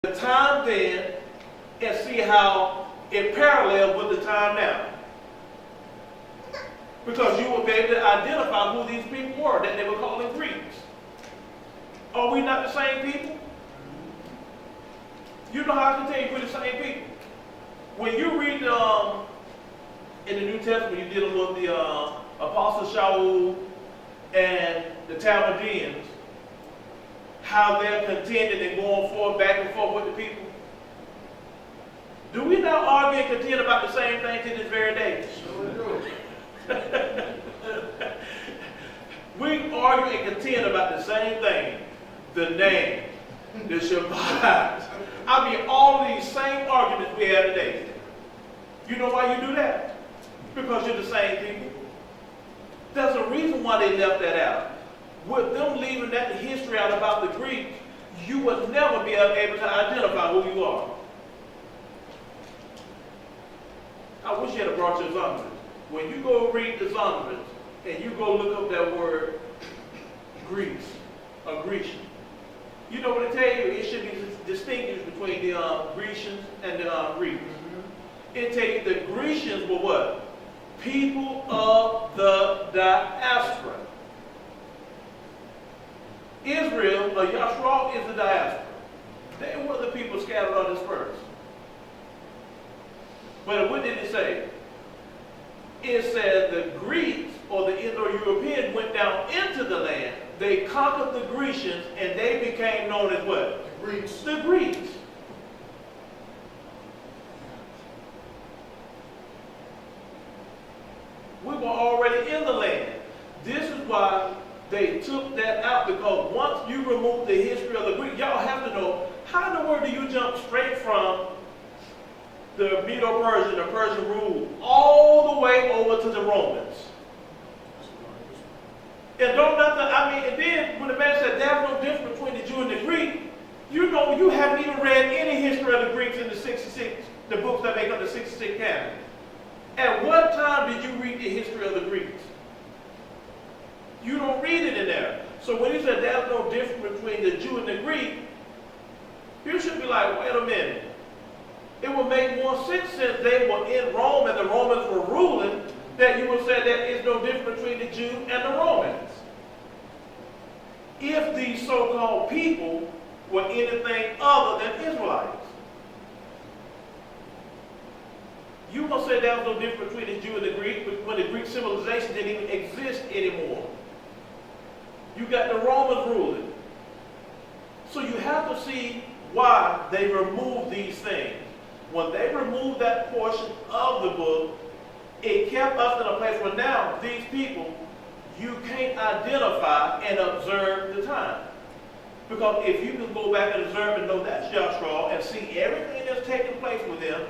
the time then and see how it parallels with the time now. Because you will be able to identify who these people were that they were calling Greeks. Are we not the same people? You know how I can tell you we're the same people. When you read in the New Testament, you're dealing with the Apostle Shaul and the Talmudians, how they're contending and going forth, back and forth with the people. Do we not argue and contend about the same thing to this very day? Sure do. We argue and contend about the same thing. The name, the Shabbat. I mean, all of these same arguments we have today. You know why you do that? Because you're the same people. There's a reason why they left that out. With them leaving that history out about the Greeks, you would never be able to identify who you are. I wish you had brought your Zondervan. When you go read the Zondervan and you go look up that word Greece or Grecian, you know what it tells you? It should be distinguished between the Grecians and the Greeks. It tells you the Grecians were what? People of the diaspora. Israel, or Yashra'al, is the diaspora. They were the people scattered or dispersed. But what did it say? It said the Greeks, or the Indo-Europeans, went down into the land. They conquered the Grecians, and they became known as what? The Greeks. The Greeks. We were already in the land. This is why they took that out, because once you remove the history of the Greeks, y'all have to know, how in the world do you jump straight from the Medo-Persian, the Persian rule, all the way over to the Romans? And don't nothing, and then when the man said there's no difference between the Jew and the Greek, you know, you haven't even read any history of the Greeks in the 66, the books that make up the 66 canon. At what time did you read the history of the Greeks? You don't read it in there. So when he said there's no difference between the Jew and the Greek, you should be like, wait a minute. It would make more sense since they were in Rome and the Romans were ruling, that you would say there is no difference between the Jew and the Romans. If these so-called people were anything other than Israelites. You gonna say there was no difference between the Jew and the Greek, but when the Greek civilization didn't even exist anymore. You got the Romans ruling. So you have to see why they removed these things. When they removed that portion of the book, it kept us in a place where now these people, you can't identify and observe the time. Because if you can go back and observe and know that's Yashra'al and see everything that's taking place with them,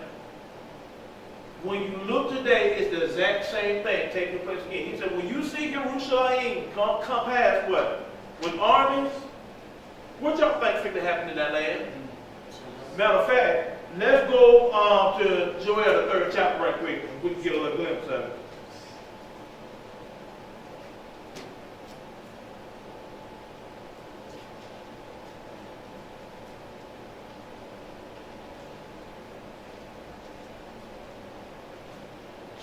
when you look today, it's the exact same thing taking place again. He said, when you see Yahusha come past what? With armies, what y'all think to happen in that land? Matter of fact, let's go to Joel, the 3rd chapter right quick. We can get a little glimpse of it.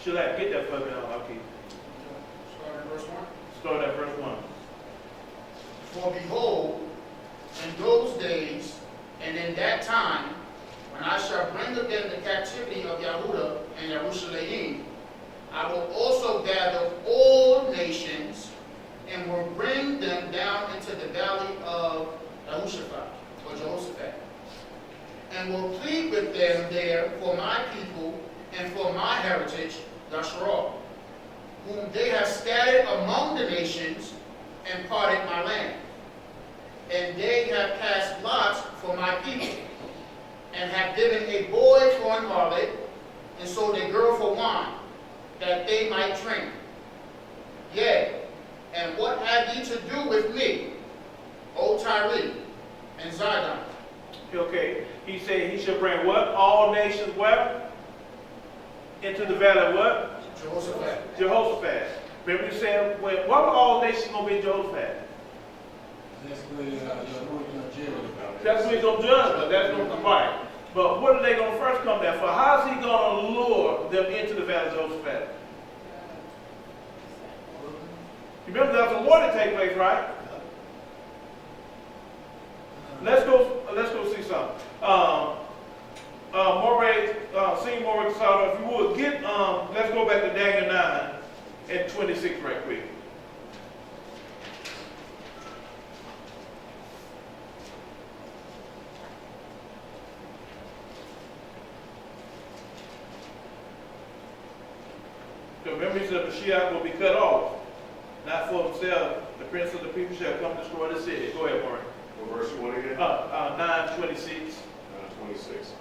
Should I get that for me? I'll keep. Start at verse 1. Start at verse 1. For behold, in those days and in that time, when I shall bring again the captivity of Yahudah and Yerushalayim, I will also gather all nations and will bring them down into the valley of Yahushaphat, or Jehoshaphat, and will plead with them there for my people and for my heritage, Yashra'al, whom they have scattered among the nations and parted my land. And they have cast lots for my people, and have given a boy for an harlot, and sold a girl for wine, that they might drink. Yea, and what have ye to do with me, O Tyre and Zidon? Okay, he said he shall bring what? All nations where? Into the valley of what? Jehoshaphat. Jehoshaphat. Remember you said, what were all nations going to be in Jehoshaphat? That's where Yahuah is going to judge. That's where he's going to judge them. That's going to come right. But what are they going to first come there for? How is he going to lure them into the valley of Jehoshaphat? You remember there's a war that take place, right? Let's go see something. Moray, sing Moray Casado, if you would, let's go back to Daniel 9 and 26 right quick. Remember, he said Mashiyach will be cut off, not for himself. The prince of the people shall come destroy the city. Go ahead, Mark. What verse you want again? 9:26. 26.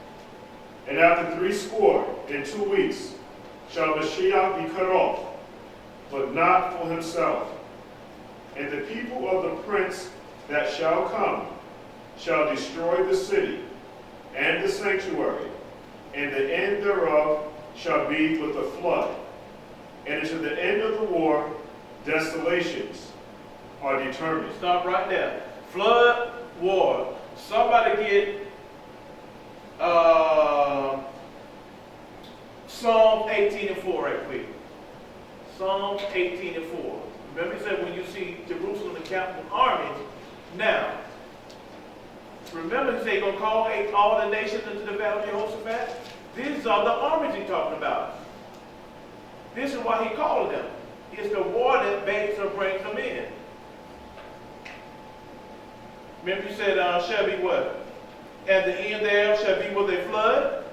And after 62 weeks shall Messianic be cut off, but not for himself. And the people of the prince that shall come shall destroy the city and the sanctuary, and the end thereof shall be with a flood. And unto the end of the war, desolations are determined. Stop right there. Flood, war. Somebody get Psalm 18 and 4 right quick. Psalm 18 and 4. Remember he said when you see Jerusalem encamped with armies. Now, remember he said he's going to call all the nations into the valley of Jehoshaphat? These are the armies he's talking about. This is why he called them. It's the war that makes or brings them in. Remember you said shall be what? At the end thereof shall be with a flood.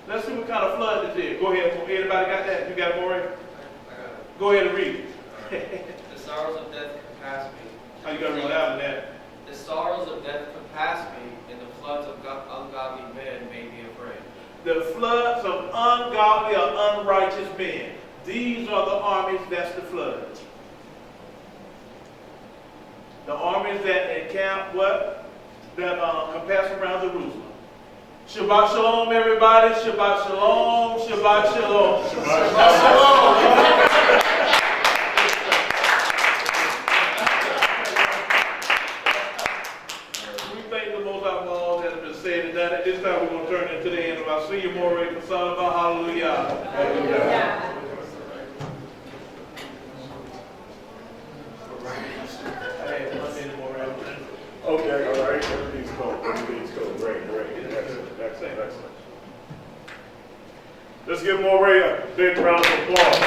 Let's see what kind of flood this is. Go ahead. Everybody got that? You got it, Maury? I got it. Go ahead and read it. The sorrows of death compass me. How you gonna read out in that? The sorrows of death compass me, and the floods of ungodly men made me afraid. The floods of ungodly or unrighteous men. These are the armies, that's the flood. The armies that encamp what? That compass around Jerusalem. Shabbat shalom, everybody. Shabbat shalom. Shabbat shalom. Shabbat shalom. We thank the Most High for all that has been said and done. At this time, we're going to turn into the end of our senior Moreh Kasana. Hallelujah. Hallelujah. Okay, all right. Everything's cool. Everything's cool. Great. Excellent. Let's give Moray a big round of applause.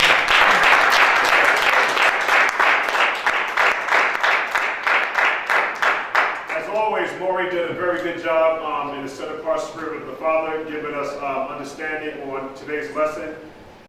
As always, Moray did a very good job in the set apart spirit of the Father, giving us understanding on today's lesson.